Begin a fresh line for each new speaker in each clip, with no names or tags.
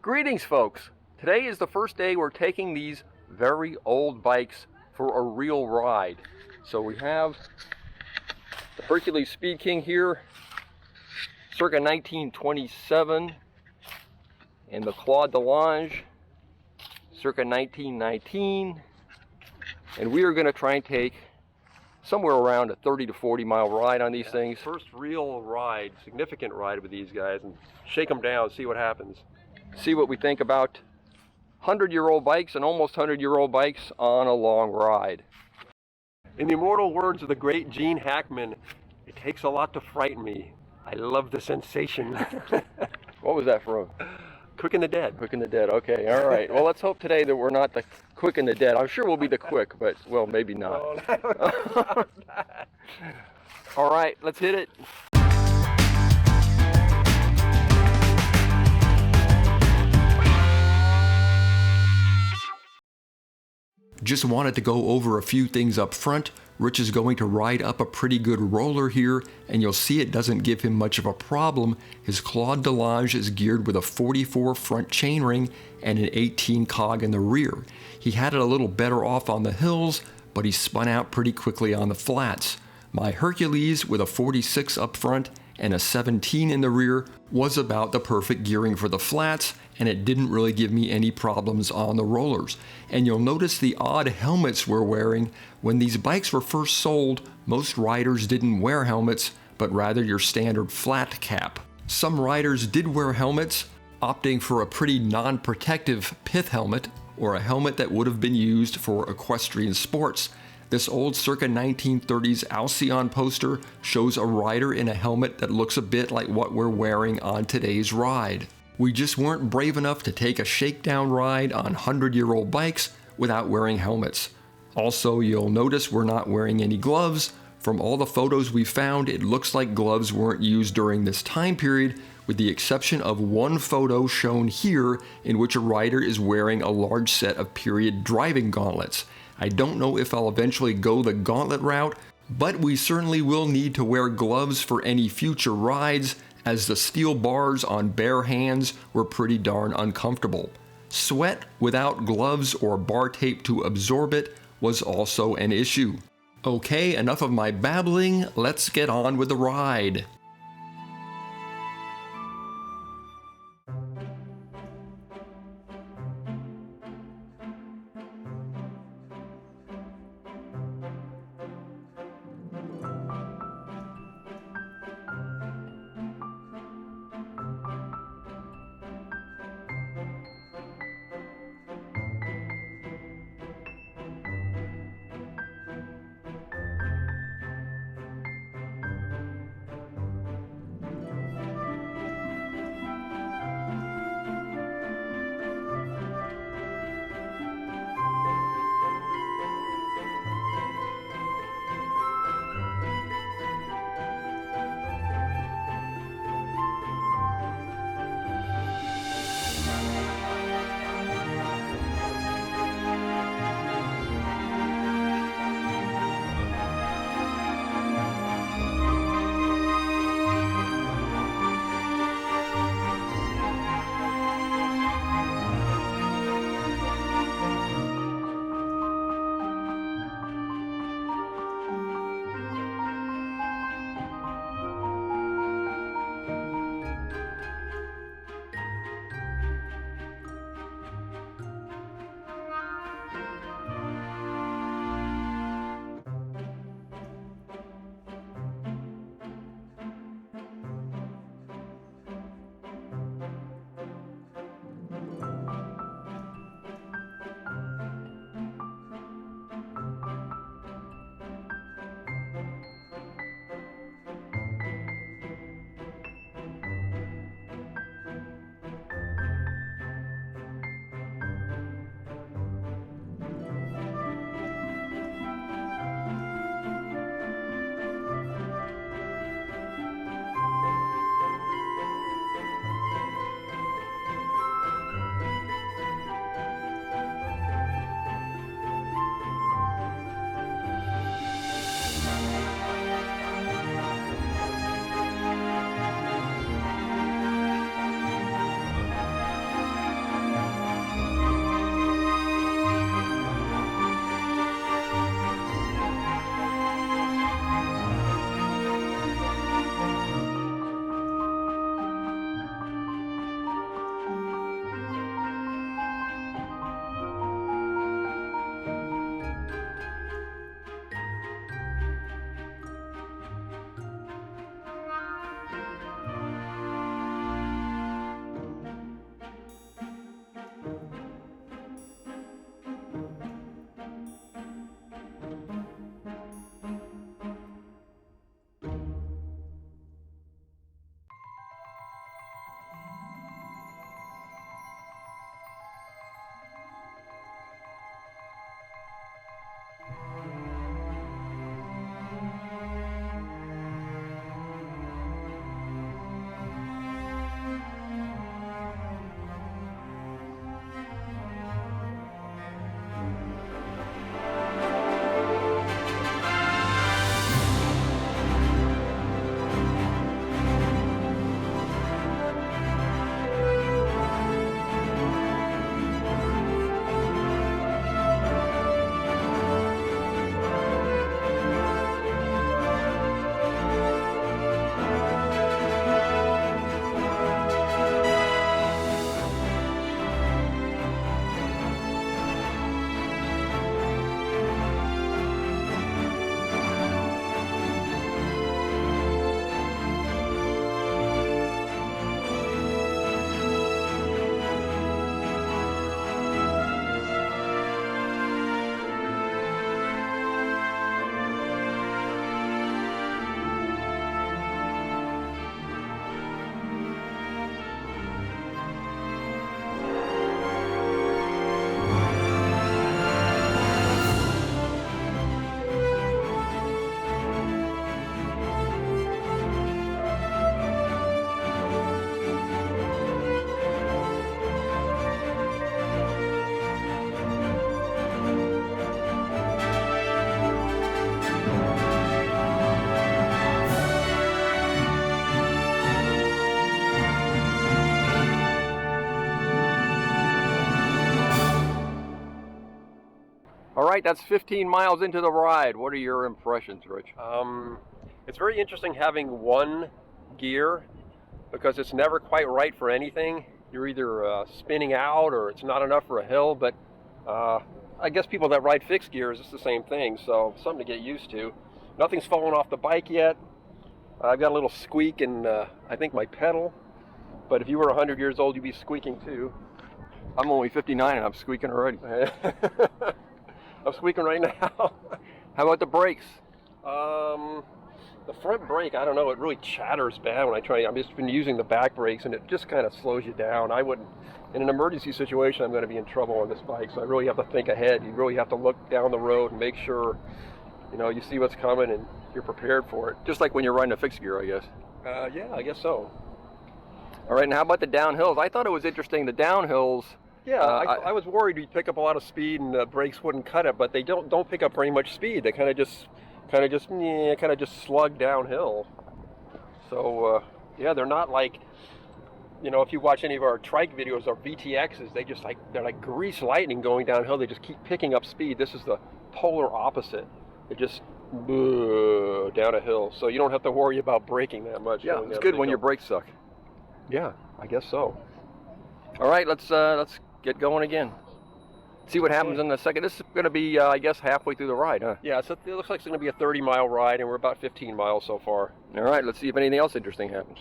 Greetings, folks. Today is the first day we're taking these very old bikes for a real ride. So we have the Hercules Speed King here, circa 1927, and the Claude Delange, circa 1919. And we are going to try and take somewhere around a 30 to 40 mile ride on these things.
First real ride, significant ride with these guys, and shake them down, see what happens.
See what we think about 100-year-old bikes and almost 100-year-old bikes on a long ride.
In the immortal words of the great Gene Hackman, it takes a lot to frighten me. I love the sensation.
What was that from?
Quick and the Dead.
Quick and the Dead, okay, all right. Well, let's hope today that we're not the quick and the dead. I'm sure we'll be the quick, but, well, maybe not. All right, let's hit it. Just wanted to go over a few things up front. Rich is going to ride up a pretty good roller here, and you'll see it doesn't give him much of a problem. His Claude Delange is geared with a 44 front chainring and an 18 cog in the rear. He had it a little better off on the hills, but he spun out pretty quickly on the flats. My Hercules with a 46 up front and a 17 in the rear was about the perfect gearing for the flats, and it didn't really give me any problems on the rollers. And you'll notice the odd helmets we're wearing. When these bikes were first sold, most riders didn't wear helmets, but rather your standard flat cap. Some riders did wear helmets, opting for a pretty non-protective pith helmet, or a helmet that would have been used for equestrian sports. This old circa 1930s Alcyon poster shows a rider in a helmet that looks a bit like what we're wearing on today's ride. We just weren't brave enough to take a shakedown ride on 100-year-old bikes without wearing helmets. Also, you'll notice we're not wearing any gloves. From all the photos we found, it looks like gloves weren't used during this time period, with the exception of one photo shown here in which a rider is wearing a large set of period driving gauntlets. I don't know if I'll eventually go the gauntlet route, but we certainly will need to wear gloves for any future rides, as the steel bars on bare hands were pretty darn uncomfortable. Sweat without gloves or bar tape to absorb it was also an issue. Okay, enough of my babbling, let's get on with the ride.
right, that's 15 miles into the ride. What are your impressions, Rich?
It's very interesting having one gear because it's never quite right for anything. You're either spinning out or it's not enough for a hill, but I guess people that ride fixed gears, it's the same thing, so something to get used to. Nothing's fallen off the bike yet. I've got a little squeak in, I think, my pedal, but if you were 100 years old, you'd be squeaking too.
I'm only 59 and I'm squeaking already.
I'm squeaking right now.
How about the brakes?
The front brake, I don't know, it really chatters bad when I try. I've just been using the back brakes and it just kind of slows you down. I wouldn't, in an emergency situation, I'm going to be in trouble on this bike, so I really have to think ahead. You really have to look down the road and make sure, you know, you see what's coming and you're prepared for it.
Just like when you're riding a fixed gear, I guess.
Yeah, I guess so.
All right, and how about the downhills? I thought it was interesting, the downhills.
Yeah, I was worried you'd pick up a lot of speed and the brakes wouldn't cut it, but they don't pick up very much speed. They kind of just slug downhill. So yeah, they're not like, you know, if you watch any of our trike videos or VTXs, they're like grease lightning going downhill. They just keep picking up speed. This is the polar opposite. It just down a hill, so you don't have to worry about braking that much.
Yeah, it's good when your brakes suck.
Yeah, I guess so.
All right, let's get going again. See what happens in the second. This is going to be, I guess, halfway through the ride, huh?
Yeah, so it looks like it's going to be a 30-mile ride, and we're about 15 miles so far.
All right, let's see if anything else interesting happens.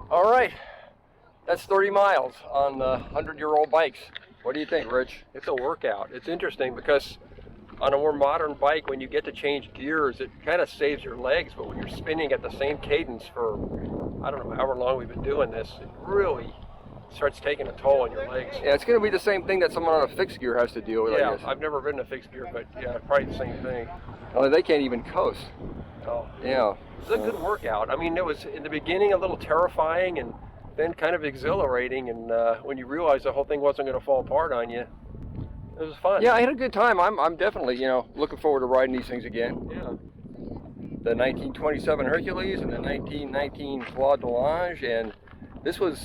All right, that's 30 miles on the 100-year-old bikes. What do you think, Rich?
It's a workout. It's interesting because on a more modern bike, when you get to change gears, it kind of saves your legs, but when you're spinning at the same cadence for, I don't know, however long we've been doing this, it really starts taking a toll on your legs.
Yeah, it's going to be the same thing that someone on a fixed gear has to deal with,
Yeah,
I guess.
I've never ridden a fixed gear, but yeah, probably the same thing.
Well, they can't even coast.
Oh,
Yeah.
it's a good workout. I mean, it was in the beginning a little terrifying and then kind of exhilarating, and when you realize the whole thing wasn't going to fall apart on you, it was fun.
Yeah, I had a good time. I'm definitely, you know, looking forward to riding these things again.
Yeah.
The 1927 Hercules and the 1919 Claude Delange, and this was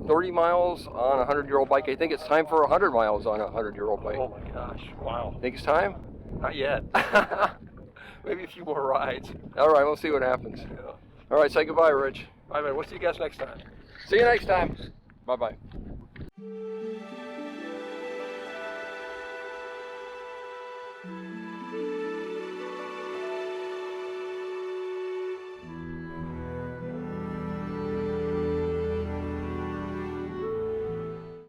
30 miles on a 100-year-old bike. I think it's time for 100 miles on a 100-year-old bike.
Oh my gosh, wow.
Think it's time?
Not yet. Maybe a few more rides.
All right, we'll see what happens.
Yeah.
All right, say goodbye, Rich.
All right, man, we'll see you guys next time.
See you next time. Bye-bye.